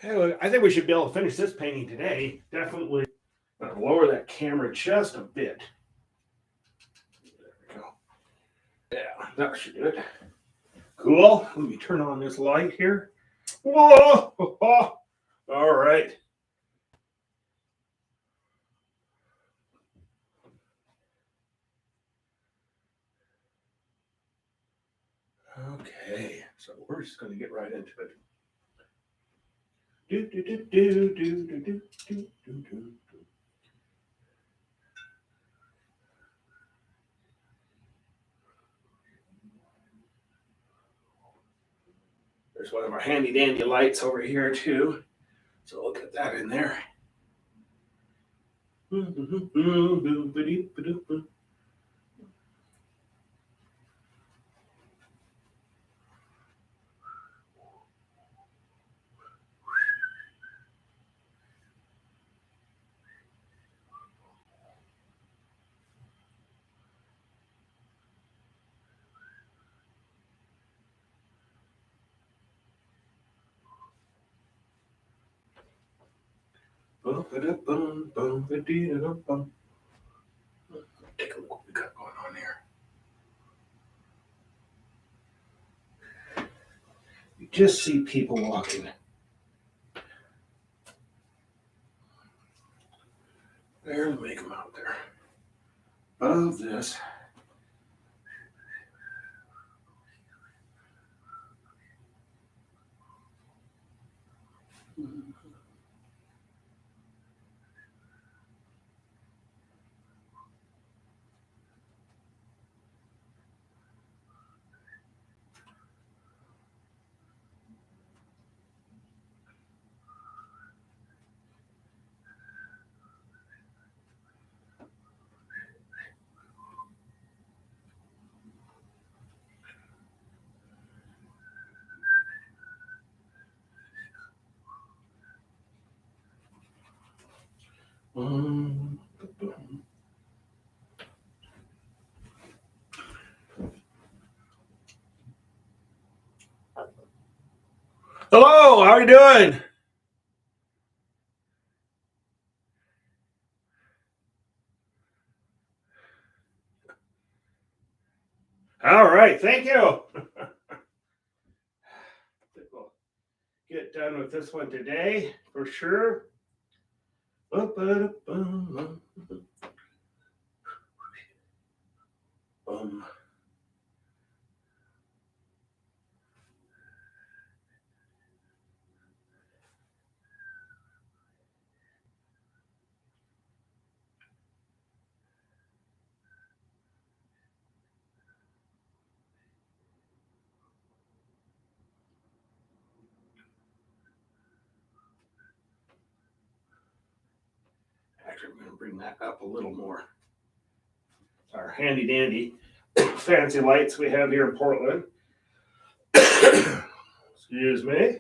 Hey, I think we should be able to finish this painting today. Definitely lower that camera just a bit. There we go. Yeah, that should do it. Cool. Let me turn on this light here. Whoa! All right. Okay, so we're just going to get right into it. Do do do do do do do do do do. There's one of our handy dandy lights over here too. So we'll get that in there. Take a look what we got going on here. You just see people walking. There, make them out there. Above this. Hello, how are you doing? All right, thank you. We'll get done with this one today for sure. Actually, I'm going to bring that up a little more. Our handy dandy fancy lights we have here in Portland. Excuse me.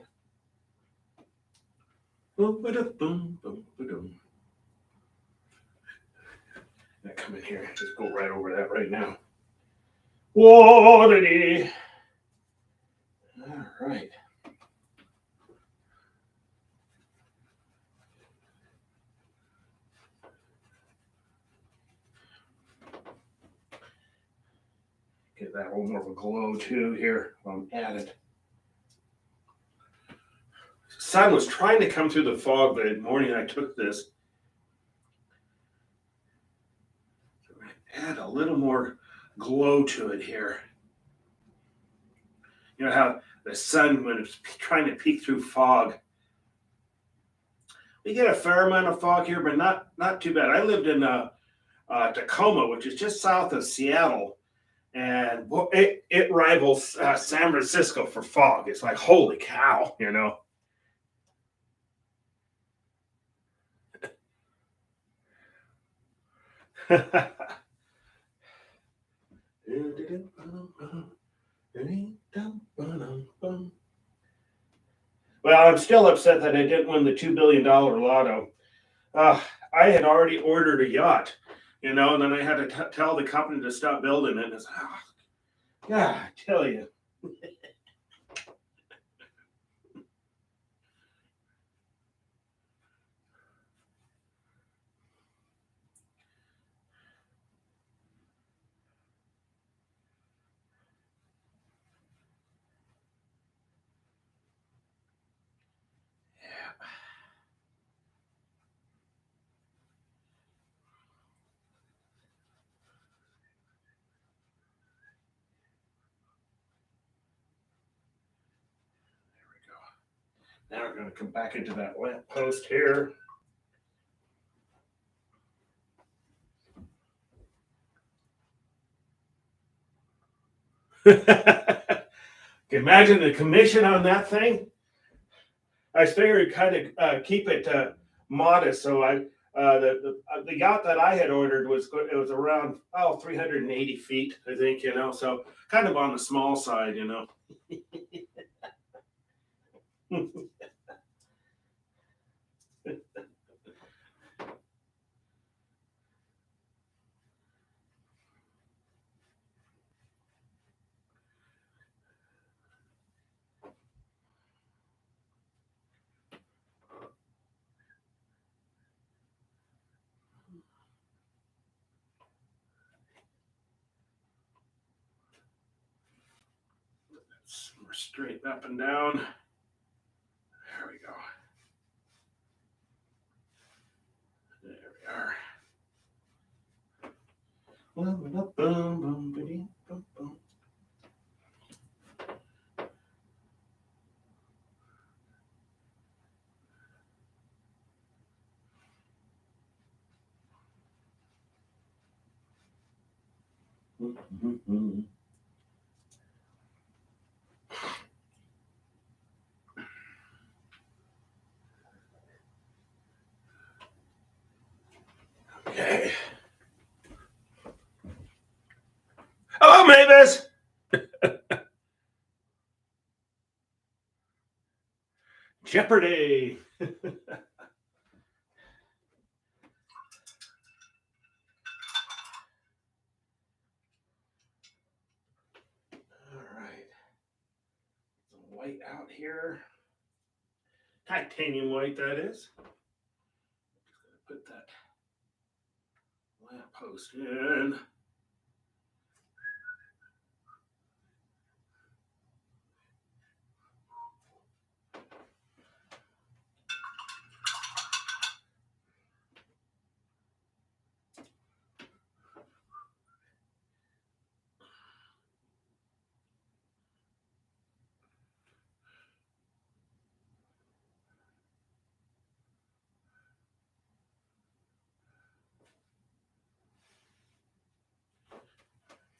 I come in here, just go right over that right now. Whoa, diddy. All right. Get that a little more of a glow too here while I'm at it. Sun was trying to come through the fog the morning I took this. So we're going to add a little more glow to it here. You know how the sun, when it's trying to peek through fog, we get a fair amount of fog here, but not too bad. I lived in Tacoma, which is just south of Seattle, and it rivals San Francisco for fog. It's like, holy cow, you know. Well, I'm still upset that I didn't win the $2 billion lotto. I had already ordered a yacht, you know, and then I had to tell the company to stop building it. And it's, God, I tell you. Now we're going to come back into that lamp post here. Imagine the commission on that thing. I figured kind of keep it modest. So the yacht that I had ordered was good. It was around 380 feet, I think. So kind of on the small side. We're straight up and down. There we go. There we are. Okay. Hello, Mavis. Jeopardy. All right. Some white out here. Titanium white, that is. Just gonna put that lamp post in.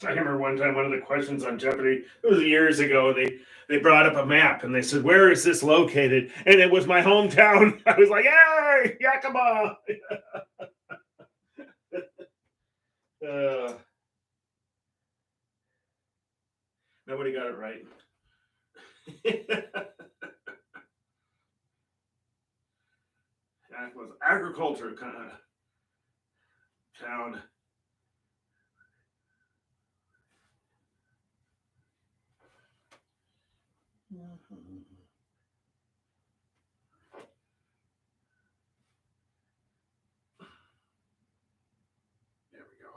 I remember one time one of the questions on Jeopardy, it was years ago, they brought up a map and they said, "Where is this located?" And it was my hometown. I was like, "Hey, Yakima!" Nobody got it right. That was agriculture kind of town. There we go.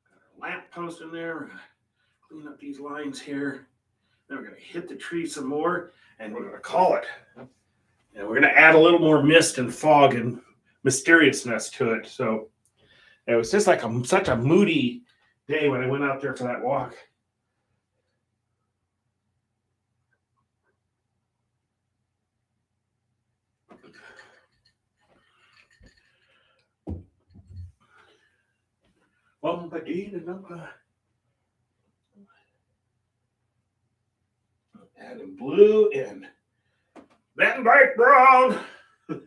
Got our lamp post in there. We're gonna clean up these lines here. Then we're gonna hit the tree some more, and we're gonna call it. And we're gonna add a little more mist and fog and mysteriousness to it. So it was just like such a moody day when I went out there for that walk. Adding blue and then bright brown. Clean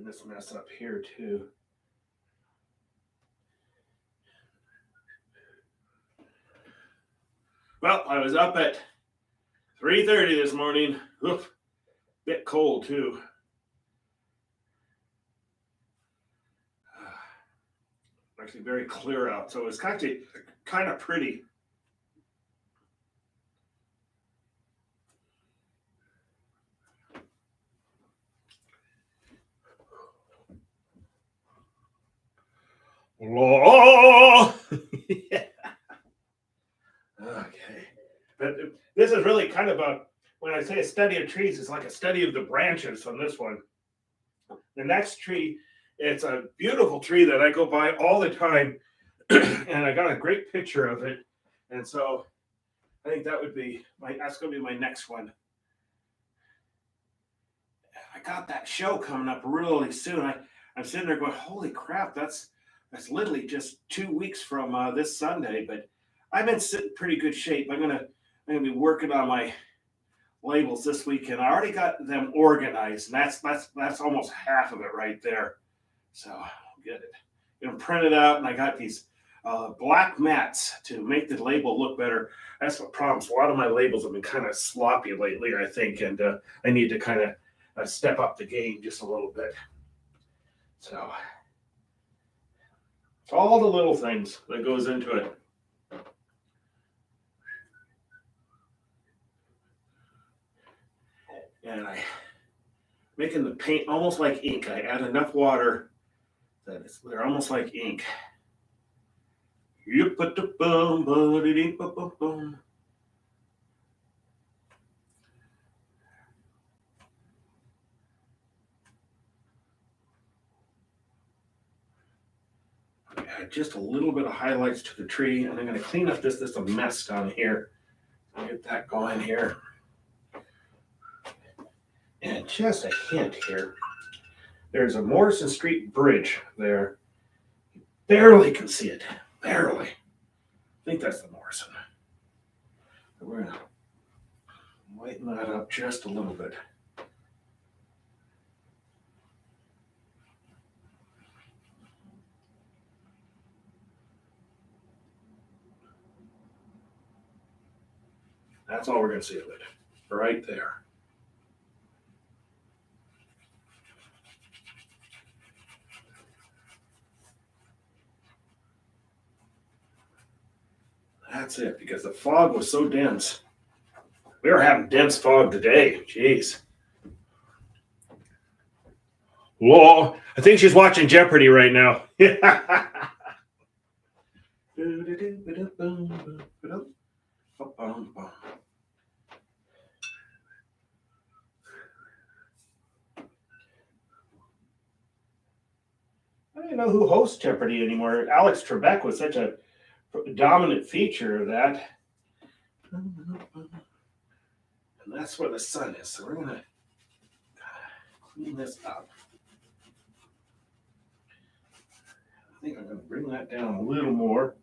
this mess up here too. Well, I was up at 3:30 this morning. Oof, bit cold too. Actually very clear out, so it's actually kind of pretty. Oh, yeah. Okay, but this is really kind of when I say a study of trees, it's like a study of the branches on this one. The next tree, it's a beautiful tree that I go by all the time, and I got a great picture of it. And so I think that's gonna be my next one. I got that show coming up really soon. I'm sitting there going, holy crap, that's literally just 2 weeks from this Sunday. But I'm in pretty good shape. I'm gonna be working on my labels this weekend. I already got them organized, and that's almost half of it right there. So I'll get it. Gonna print it out, and I got these black mats to make the label look better. That's the problem. A lot of my labels have been kind of sloppy lately, I think, and I need to kind of step up the game just a little bit. So it's all the little things that goes into it. And I making the paint almost like ink. I add enough water that they're almost like ink. You put the boom, boom, boom. Add just a little bit of highlights to the tree, and I'm going to clean up this a mess down here. I'll get that going here. And just a hint here. There's a Morrison Street bridge there. You barely can see it. Barely. I think that's the Morrison. We're going to lighten that up just a little bit. That's all we're going to see of it. Right there. That's it, because the fog was so dense. We were having dense fog today. Jeez. Whoa. I think she's watching Jeopardy right now. I don't know who hosts Jeopardy anymore. Alex Trebek was such a dominant feature of that. And that's where the sun is. So we're going to clean this up. I think I'm going to bring that down a little more.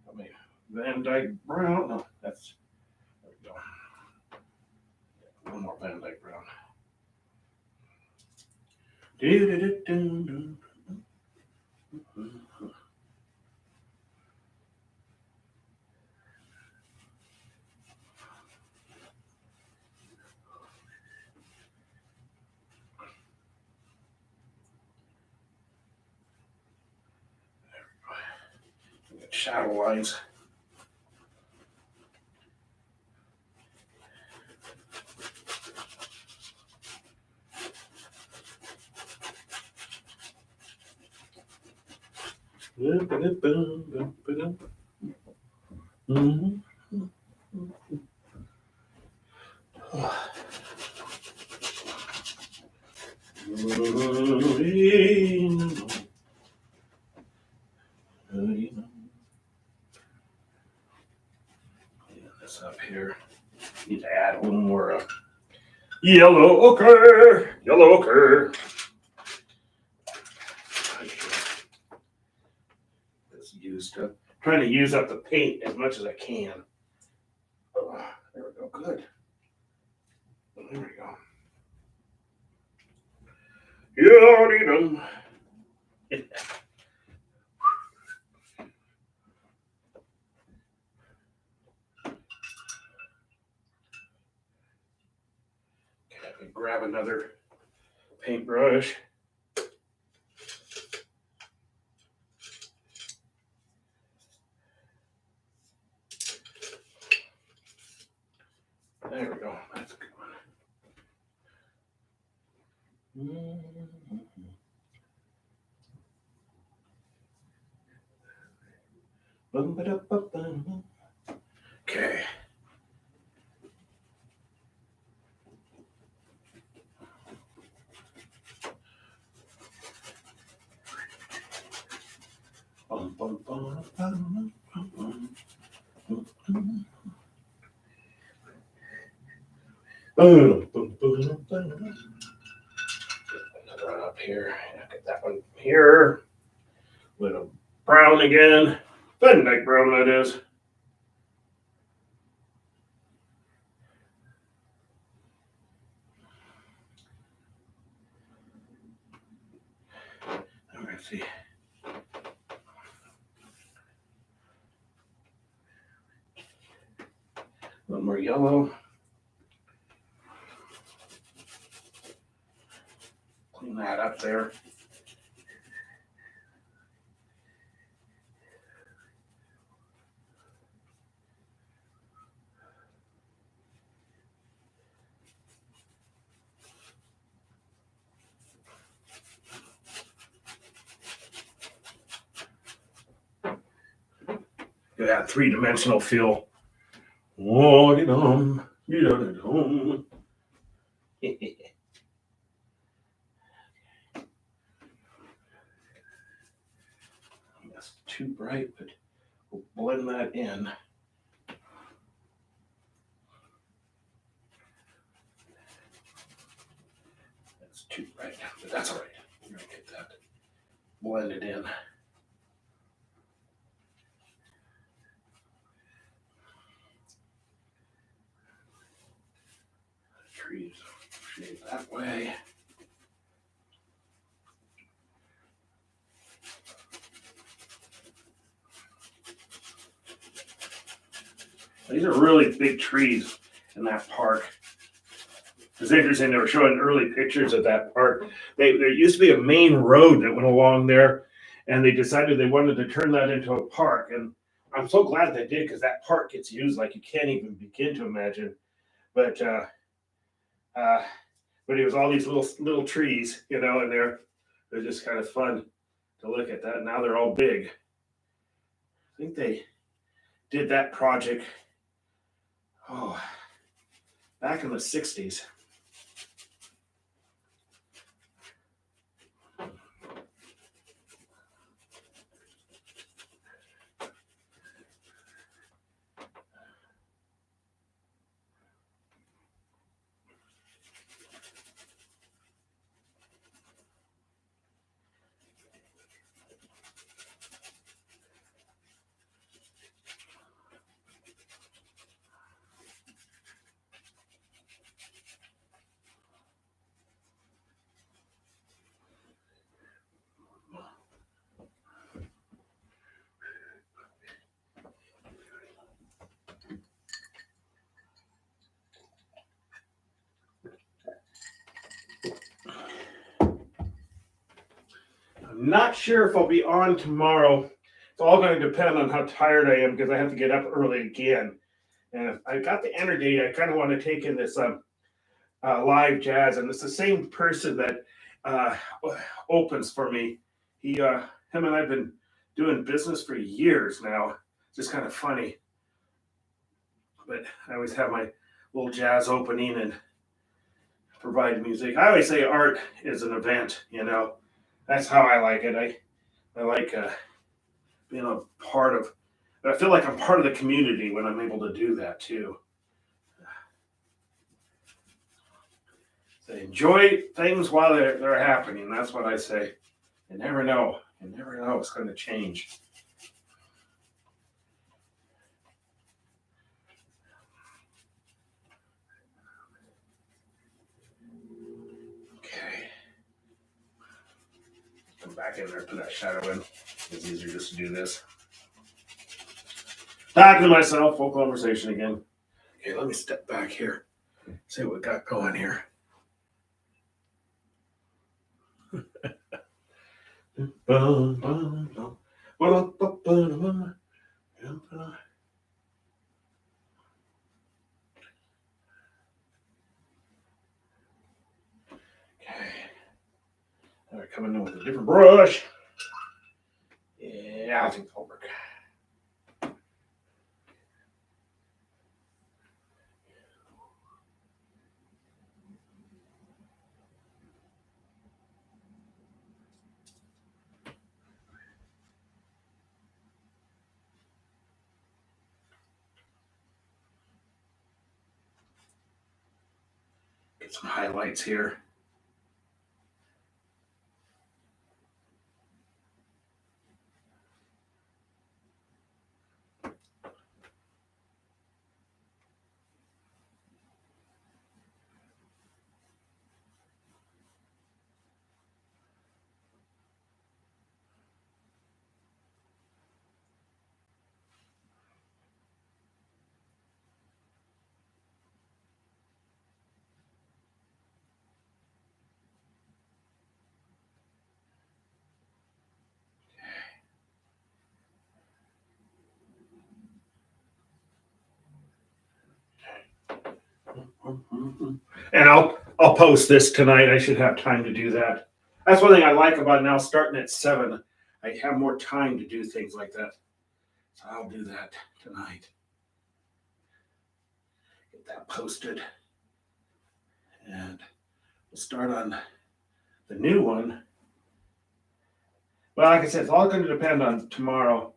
Let me Van Dyke Brown. No, that's, there we go. One more Van Dyke Brown. Shadow lines. Mm-hmm. This up here. Need to add a little more yellow ochre. Yellow ochre. It's used up. Trying to use up the paint as much as I can. Oh, there we go. Good. There we go. You need them. Okay, grab another paintbrush. There we go. That's a good one. Okay. Another one up here. Get that one here. Little brown again. Van Dyke brown, that is. Let's see. A little more yellow. Clean that up there. Get that three-dimensional feel. Oh, get home. Get at home. That's too bright, but we'll blend that in. That's too bright, but that's all right. We're gonna get that blended in. Trees shade that way. These are really big trees in that park. It's interesting, they were showing early pictures of that park. There used to be a main road that went along there, and they decided they wanted to turn that into a park. And I'm so glad they did, because that park gets used like you can't even begin to imagine. But it was all these little trees, in there. It was just kind of fun to look at that. Now they're all big. I think they did that project back in the 60s. I'm not sure if I'll be on tomorrow. It's all going to depend on how tired I am, because I have to get up early again. And if I got the energy, I kind of want to take in this live jazz, and it's the same person that opens for me. Him and I've been doing business for years now. It's just kind of funny, but I always have my little jazz opening and provide music. I always say art is an event. That's how I like it. I like being a part of. I feel like I'm part of the community when I'm able to do that too. So enjoy things while they're happening. That's what I say. You never know. You never know what's going to change. Okay. Come back in there, put that shadow in. It's easier just to do this. Talking to myself, full conversation again. Okay, let me step back here. See what we got going here. Now we're coming in with a different brush. Yeah, I think that'll work. Get some highlights here. And I'll post this tonight. I should have time to do that. That's one thing I like about now starting at 7. I have more time to do things like that. So I'll do that tonight. Get that posted. And we'll start on the new one. Well, like I said, it's all going to depend on tomorrow.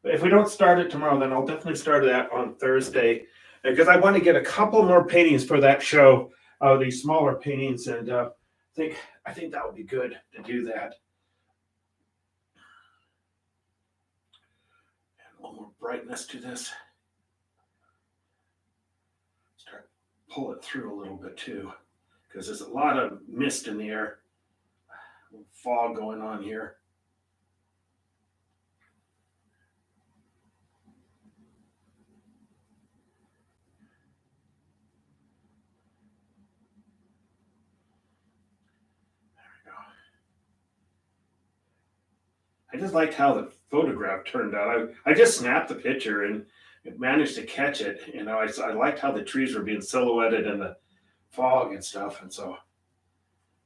But if we don't start it tomorrow, then I'll definitely start that on Thursday. Because I want to get a couple more paintings for that show, these smaller paintings, and I think that would be good to do that. And a little more brightness to this. Start pull it through a little bit too, because there's a lot of mist in the air, fog going on here. I just liked how the photograph turned out. I just snapped the picture and managed to catch it. You know, I liked how the trees were being silhouetted in the fog and stuff, and so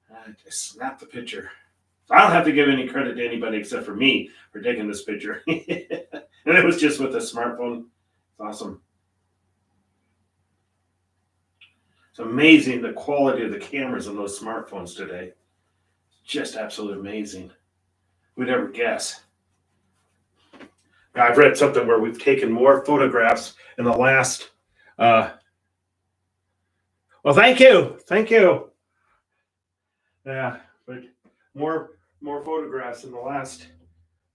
I just snapped the picture. So I don't have to give any credit to anybody except for me for taking this picture. And it was just with a smartphone. It's awesome. It's amazing the quality of the cameras on those smartphones today. Just absolutely amazing. Who'd ever guess? I've read something where we've taken more photographs in the last. Well, thank you. Yeah, but more photographs in the last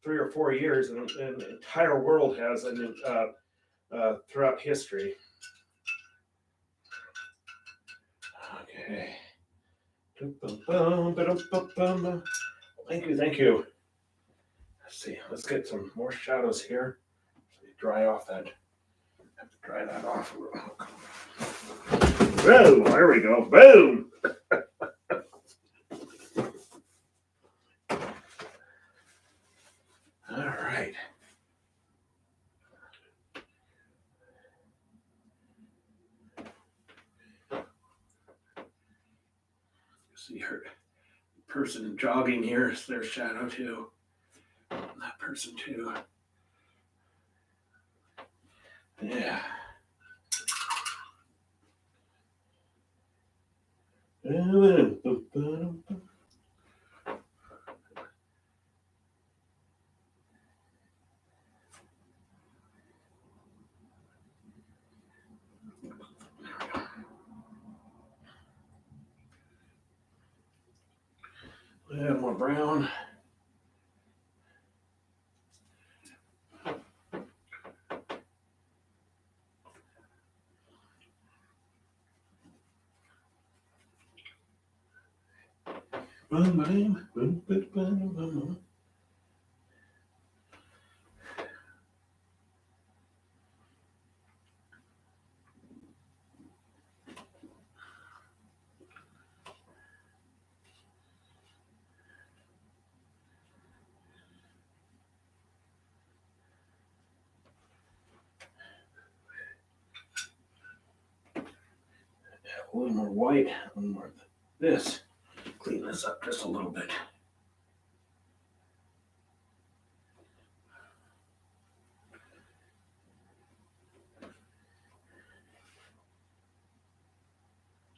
3 or 4 years than the entire world has, and throughout history. Okay. Thank you. Let's see. Let's get some more shadows here. Dry off that. Have to dry that off. Boom! There we go. Boom! All right. See her person jogging here. It's their shadow too. That person too. Yeah. And more brown. A little more white, a little more of this. Clean this up just a little bit.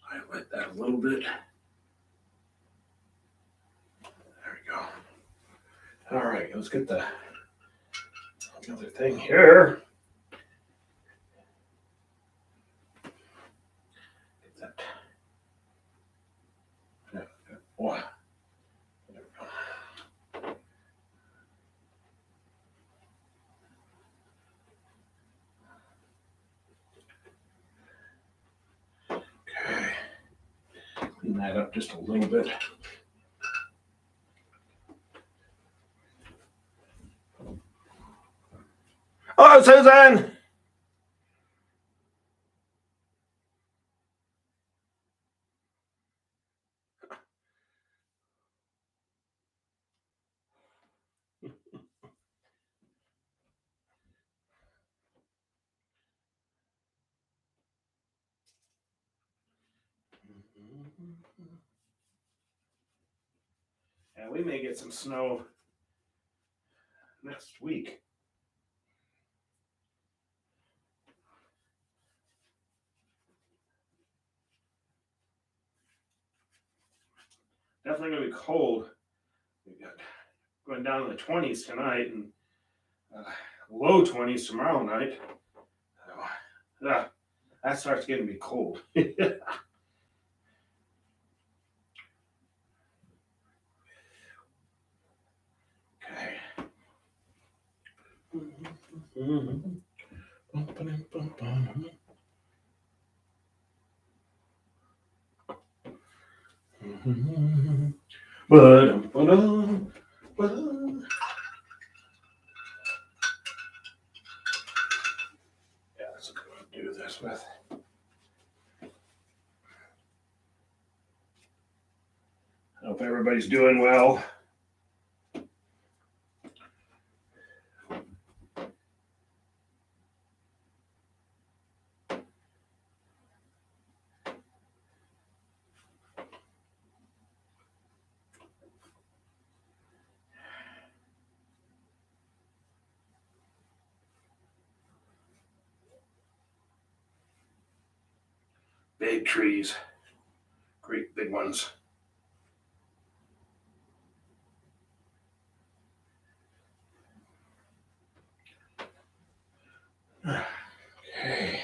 Highlight that a little bit. There we go. All right, let's get the other thing here. Get that that up just a little bit. Hello, Susan. Yeah, we may get some snow next week. Definitely gonna be cold. We got going down in the 20s tonight and low 20s tomorrow night. So, that starts getting to be cold. Okay. Yeah, that's what I'm gonna do this with. I hope everybody's doing well. Big trees, great big ones. Okay.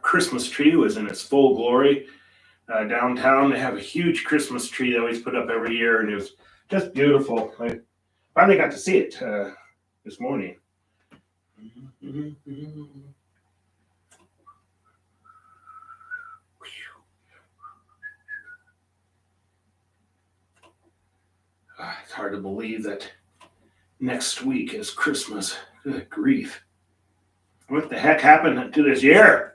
Christmas tree was in its full glory. Downtown, they have a huge Christmas tree they always put up every year, and it was just beautiful. I finally got to see it this morning. It's hard to believe that next week is Christmas. Good grief. What the heck happened to this year?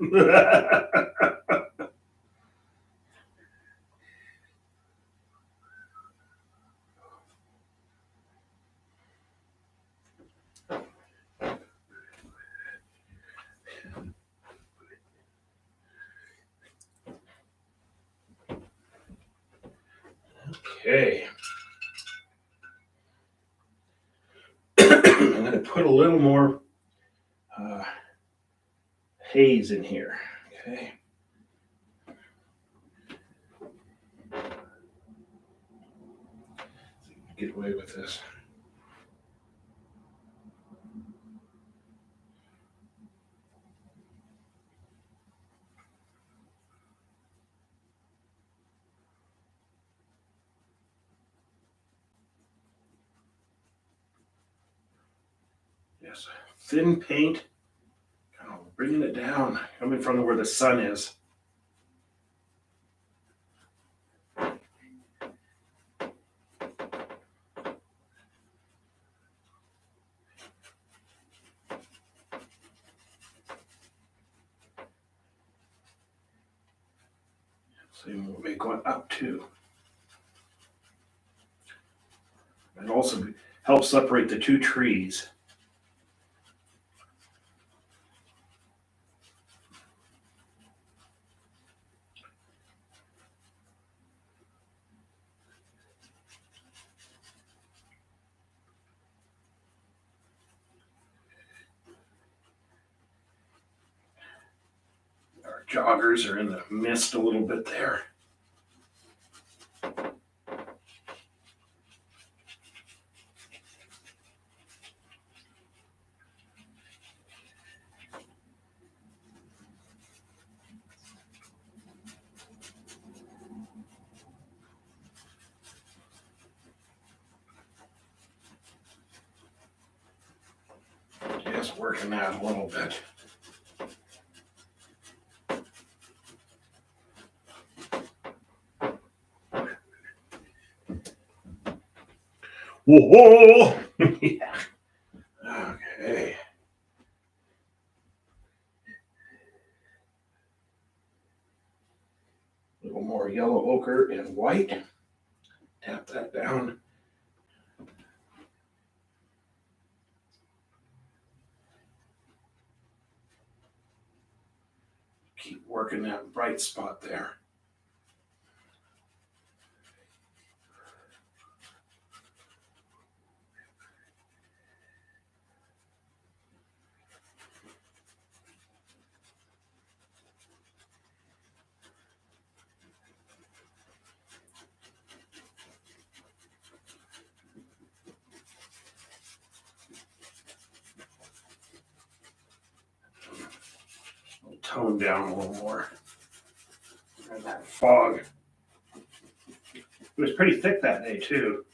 Okay. I'm going to put a little more haze in here. Okay. Get away with this. Yes, thin paint, kind of bringing it down, coming from where the sun is. Same will make one up too. And also help separate the two trees. joggers are in the mist a little bit there. Just working that a little bit. Whoa! Yeah. Okay. A little more yellow ochre and white. Tap that down. Keep working that bright spot there. Tone down a little more. And that fog. It was pretty thick that day too.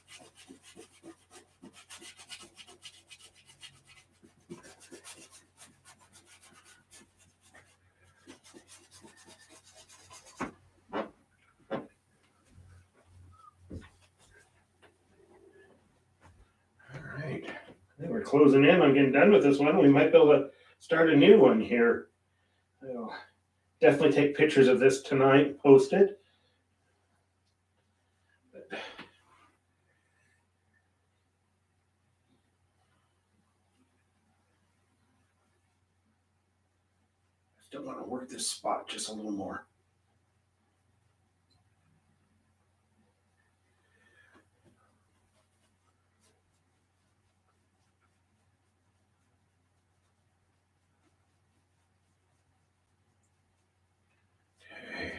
All right. I think we're closing in on getting done with this one. We might be able to start a new one here. I'll definitely take pictures of this tonight, post it. Still want to work this spot just a little more. Okay.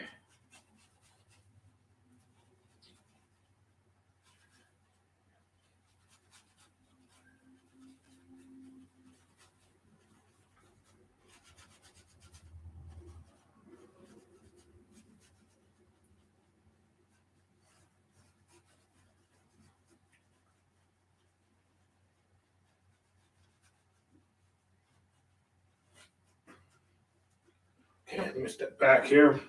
Okay, let me step back here.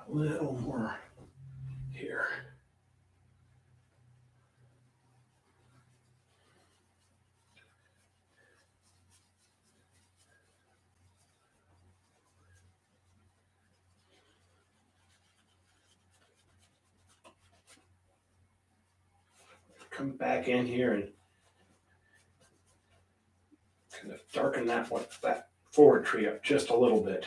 A little more here. Come back in here and kind of darken that one, that forward tree up just a little bit.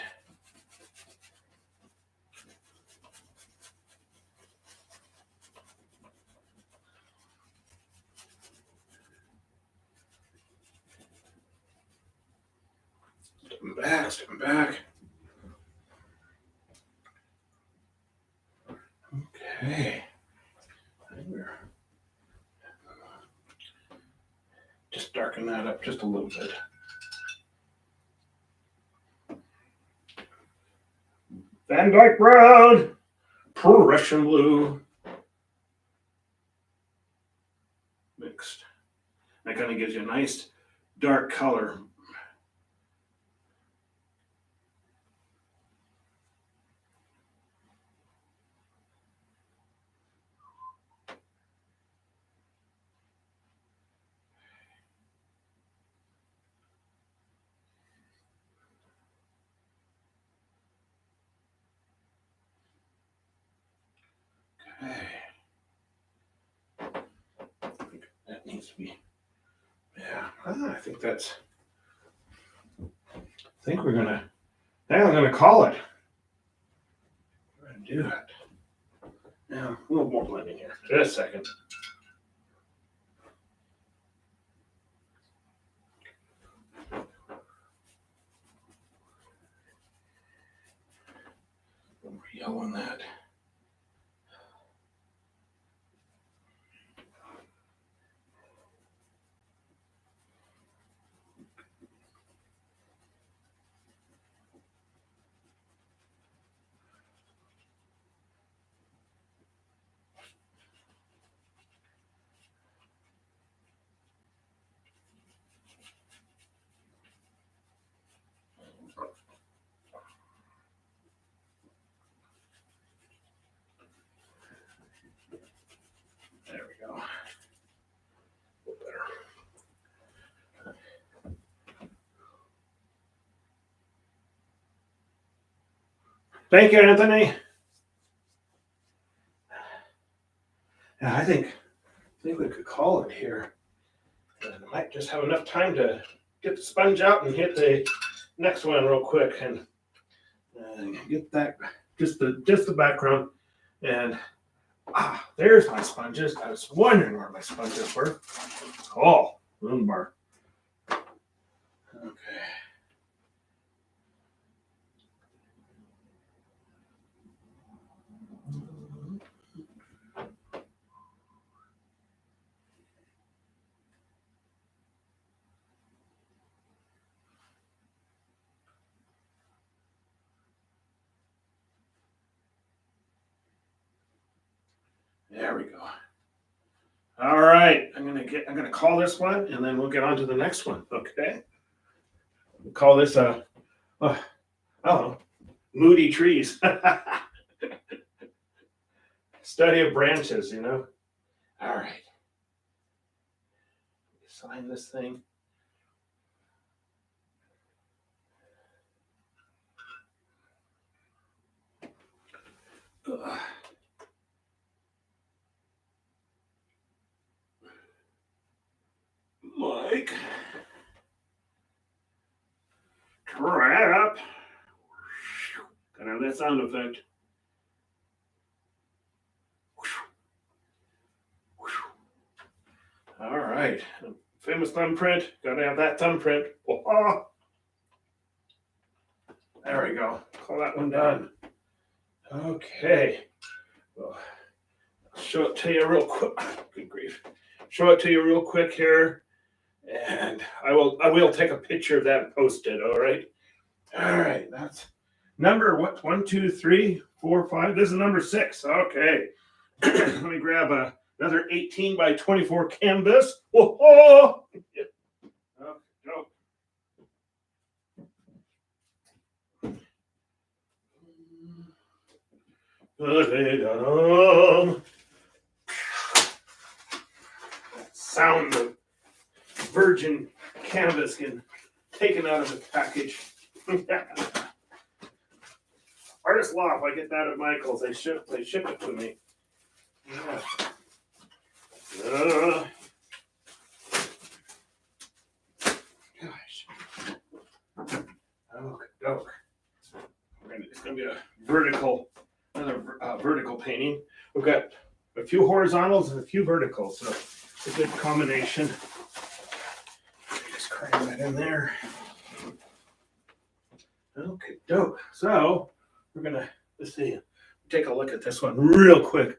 Step back. Okay. Just darken that up just a little bit. Van Dyke Brown, Prussian Blue. Mixed. That kind of gives you a nice dark color. Okay. I think that needs to be, yeah, I think that's, I think we're gonna, now I'm gonna call it. We're gonna do that. Now, a little more blending here. Just a second. deal on that. There we go. A little better. Thank you, Anthony. Yeah, I think we could call it here. And I might just have enough time to get the sponge out and hit the next one real quick and get that just the background. And there's my sponges. I was wondering where my sponges were. Oh, lumbar. Okay. There we go. All right, I'm gonna call this one, and then we'll get on to the next one. Okay. We'll call this moody trees. Study of branches, you know. All right. Sign this thing. Mike. Crap. Gotta have that sound effect. All right. Famous thumbprint. Gotta have that thumbprint. Oh. There we go. Call that one done. Okay. Well, I'll show it to you real quick. Good grief. Show it to you real quick here. And I will take a picture of that and post it, all right? All right, that's number what? 1, 2, 3, 4, 5. This is number 6. Okay. Let me grab another 18 by 24 canvas. Whoa! Oh, no. Sound of virgin canvas getting taken out of the package. Artist Loft, I get that at Michael's. They ship it to me. Yeah. Gosh. Okay. It's gonna be another vertical painting. We've got a few horizontals and a few verticals, so it's a good combination. Just cram that in there. Okay, dope. So let's see, take a look at this one real quick.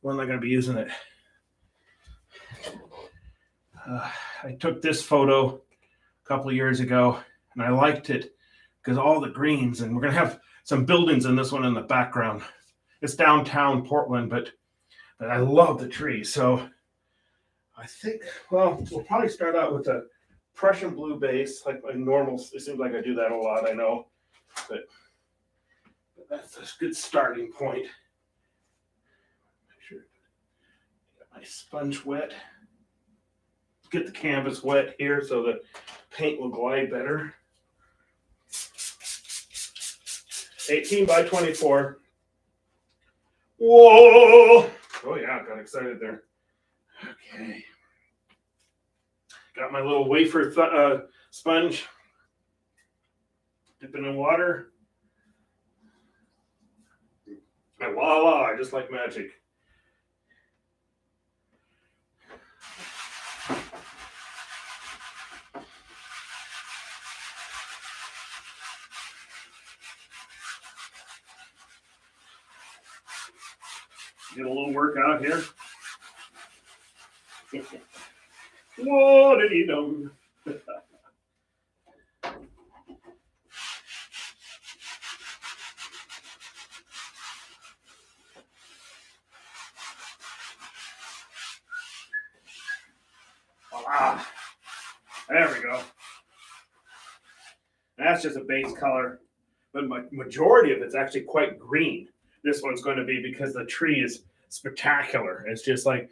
When I'm going to be using it. I took this photo a couple of years ago, and I liked it because all the greens, and we're going to have some buildings in this one in the background. It's downtown Portland, but I love the trees. So I think, we'll probably start out with a Prussian blue base, like my normal. It seems like I do that a lot, I know, but that's a good starting point. Make sure I get my sponge wet. Get the canvas wet here so the paint will glide better. 18 by 24. Whoa! Oh yeah, got excited there. Okay. Got my little wafer sponge. Dip it in water. And voila, just like magic. Get a little workout here. What did he do? Ah, there we go. That's just a base color, but majority of it's actually quite green. This one's going to be because the tree is spectacular. It's just like,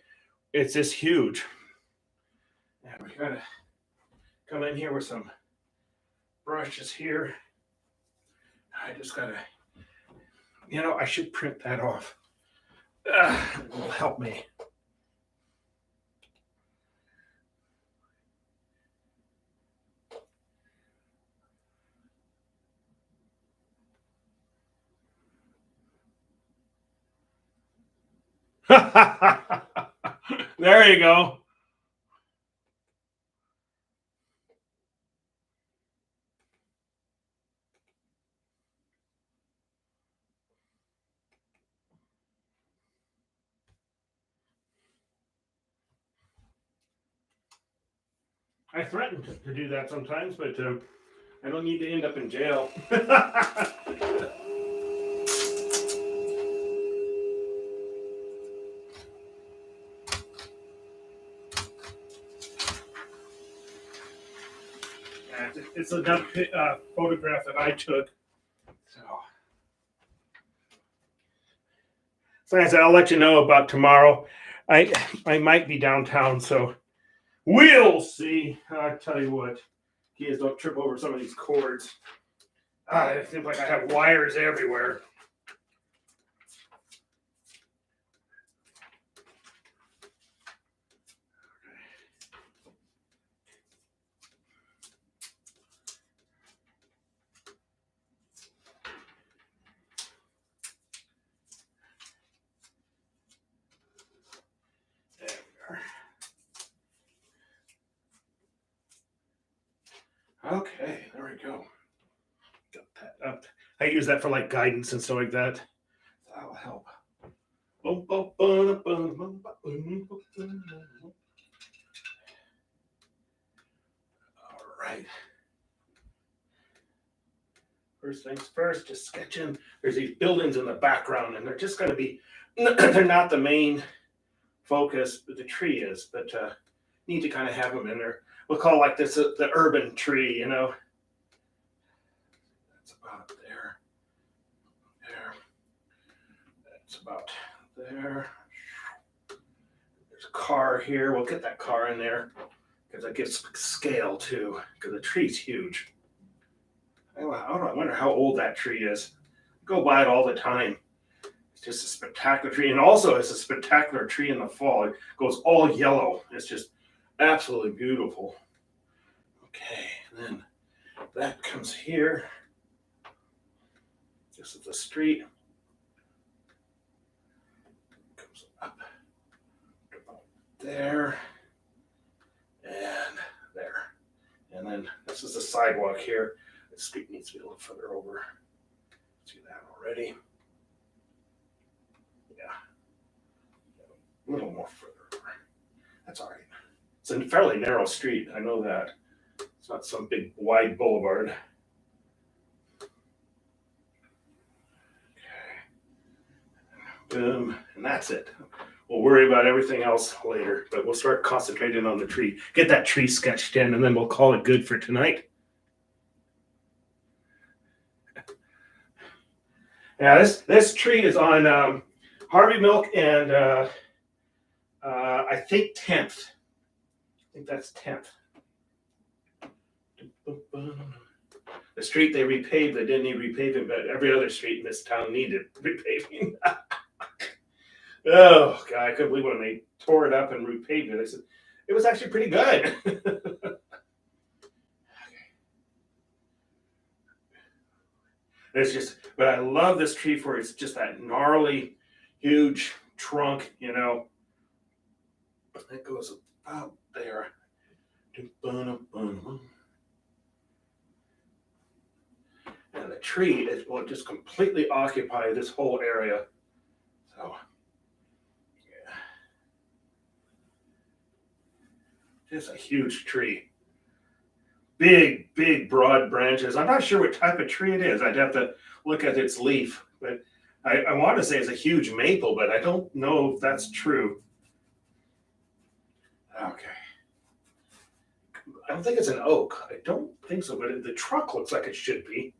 it's just huge. Yeah, we gotta come in here with some brushes here. I just gotta, I should print that off. It will help me. There you go. I threaten to do that sometimes, but I don't need to end up in jail. It's another photograph that I took. So as I'll let you know about tomorrow. I might be downtown, so we'll see. I tell you what, kids, don't trip over some of these cords. It seems like I have wires everywhere. Okay, there we go. Got that up. I use that for like guidance and stuff like that. That'll help. All right. First things first, just sketching. There's these buildings in the background, and they're just going to be, they're not the main focus, but the tree is, but need to kind of have them in there. We'll call like this the urban tree, That's about there. There. That's about there. There's a car here. We'll get that car in there because it gives scale too, because the tree's huge. I wonder how old that tree is. I go by it all the time. It's just a spectacular tree. And also, it's a spectacular tree in the fall. It goes all yellow. It's just absolutely beautiful. Okay, and then that comes here. This is the street. Comes up about there and there. And then this is the sidewalk here. The street needs to be a little further over. See that already? Yeah. A little more further over. That's all right. It's a fairly narrow street. I know that. It's not some big wide boulevard. Okay. Boom. And that's it. We'll worry about everything else later, but we'll start concentrating on the tree. Get that tree sketched in, and then we'll call it good for tonight. Yeah, this tree is on Harvey Milk and I think 10th. I think that's 10th. The street they repaved, they didn't need repaving, but every other street in this town needed repaving. Oh, God, I couldn't believe when they tore it up and repaved it. I said, it was actually pretty good. It's just, but I love this tree for it's just that gnarly, huge trunk, It goes about there. And the tree will just completely occupy this whole area. So Just a huge tree. Big, big, broad branches. I'm not sure what type of tree it is. I'd have to look at its leaf, but I want to say it's a huge maple, but I don't know if that's true. Okay. I don't think it's an oak. I don't think so, but the trunk looks like it should be.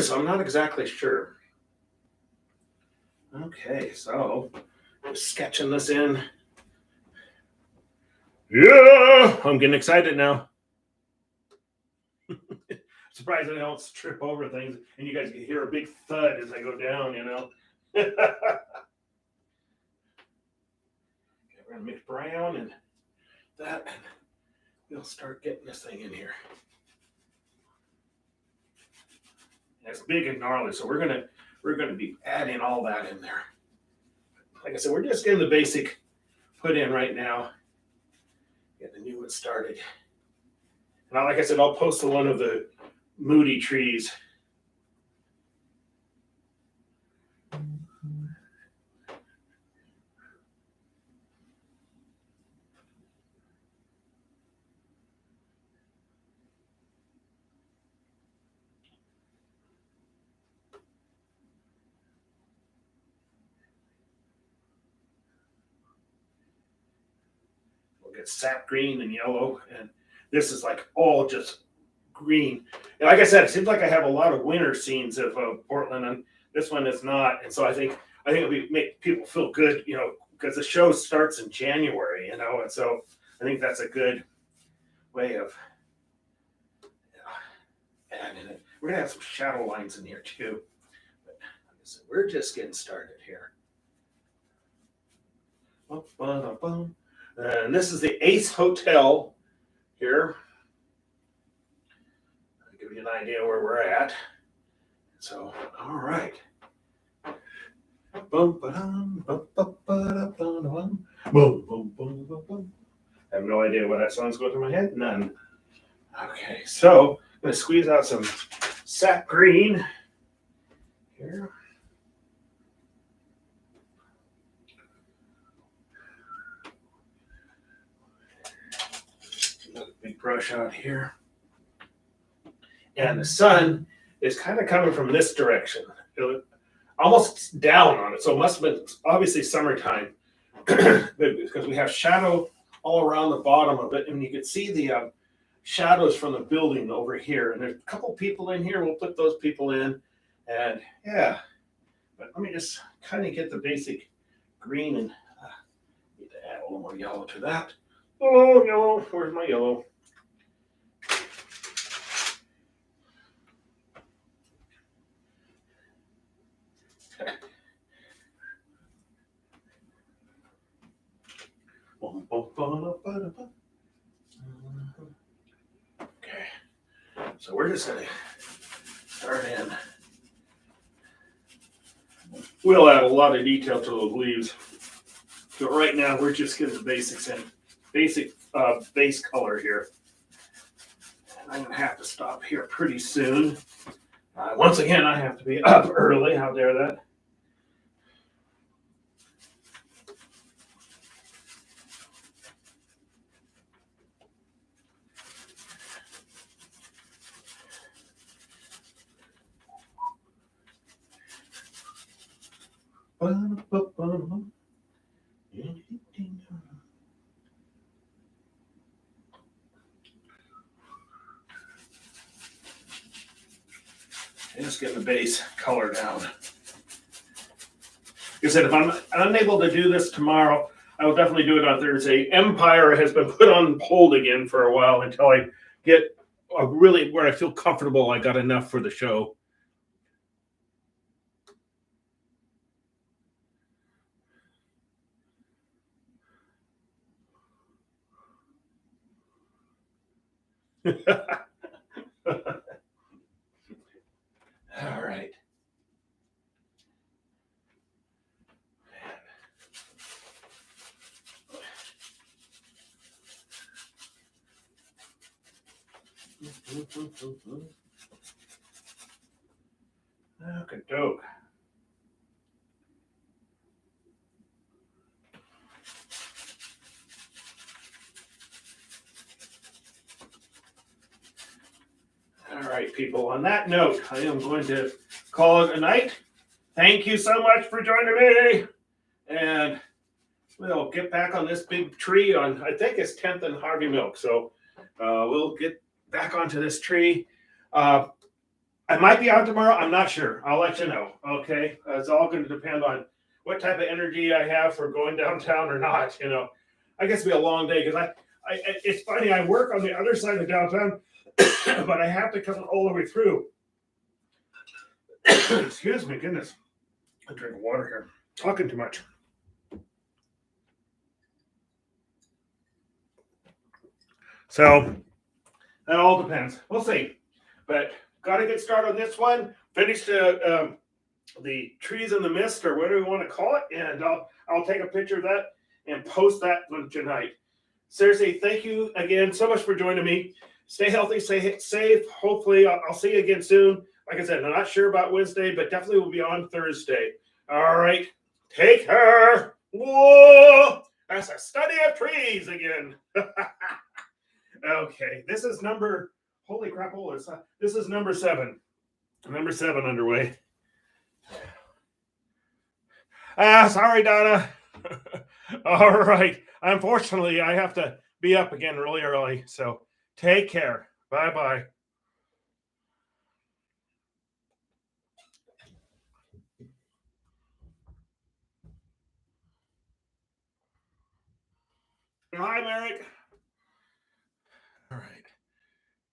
So I'm not exactly sure. Okay, so just sketching this in. Yeah, I'm getting excited now. Surprised I don't trip over things, and you guys can hear a big thud as I go down. Okay, we're gonna mix brown and that, and we'll start getting this thing in here. And it's big and gnarly, so we're gonna be adding all that in there. Like I said, we're just getting the basic put in right now. Get the new one started. And like I said, I'll post one of the moody trees. We'll get sap green and yellow, and this is like all just green. And like I said, it seems like I have a lot of winter scenes of Portland, and this one is not. And so I think it'll make people feel good, because the show starts in January, and so I think that's a good way of adding it. We're gonna have some shadow lines in here too, but like I said, we're just getting started here. And this is the Ace Hotel here. I'll give you an idea where we're at. So, all right. Boom, ba-dum, bum, ba, ba, da, bum, boom, boom, boom, boom, boom. I have no idea why that song's going through my head. None. Okay, so I'm going to squeeze out some sap green here. Another big brush out here. And the sun is kind of coming from this direction, almost down on it. So it must have been obviously summertime because we have shadow all around the bottom of it. And you can see the shadows from the building over here. And there's a couple people in here. We'll put those people in. And yeah, but let me just kind of get the basic green and need to add a little more yellow to that. Oh, yellow. Where's my yellow? Okay, so we're just gonna start in. We'll add a lot of detail to those leaves, but right now we're just getting the basics in, basic base color here. And I'm gonna have to stop here pretty soon. Once again, I have to be up early. How dare that? Just getting the base color down. Like I said, if I'm unable to do this tomorrow, I will definitely do it on Thursday. Empire has been put on hold again for a while until I get really where I feel comfortable. I got enough for the show. All right. Okay, doke. right, people. On that note, I am going to call it a night. Thank you so much for joining me. And we'll get back on this big tree on, I think it's 10th and Harvey Milk. So we'll get back onto this tree. I might be out tomorrow. I'm not sure. I'll let you know. Okay. It's all going to depend on what type of energy I have for going downtown or not. I guess it'll be a long day because it's funny. I work on the other side of downtown, but I have to come all the way through. Excuse me, goodness. I'm drinking water here. Talking too much. So that all depends. We'll see. But got to get started on this one. Finish the trees in the mist, or whatever you want to call it, and I'll take a picture of that and post that one tonight. Seriously, thank you again so much for joining me. Stay healthy, stay safe. Hopefully, I'll see you again soon. Like I said, I'm not sure about Wednesday, but definitely will be on Thursday. All right, take care. Whoa, that's a study of trees again. Okay, this is number. Holy crap! This is number 7. Number 7 underway. Sorry, Donna. All right. Unfortunately, I have to be up again really early. So take care. Bye-bye. Hi, Merrick. All right.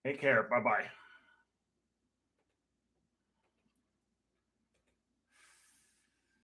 Take care. Bye-bye.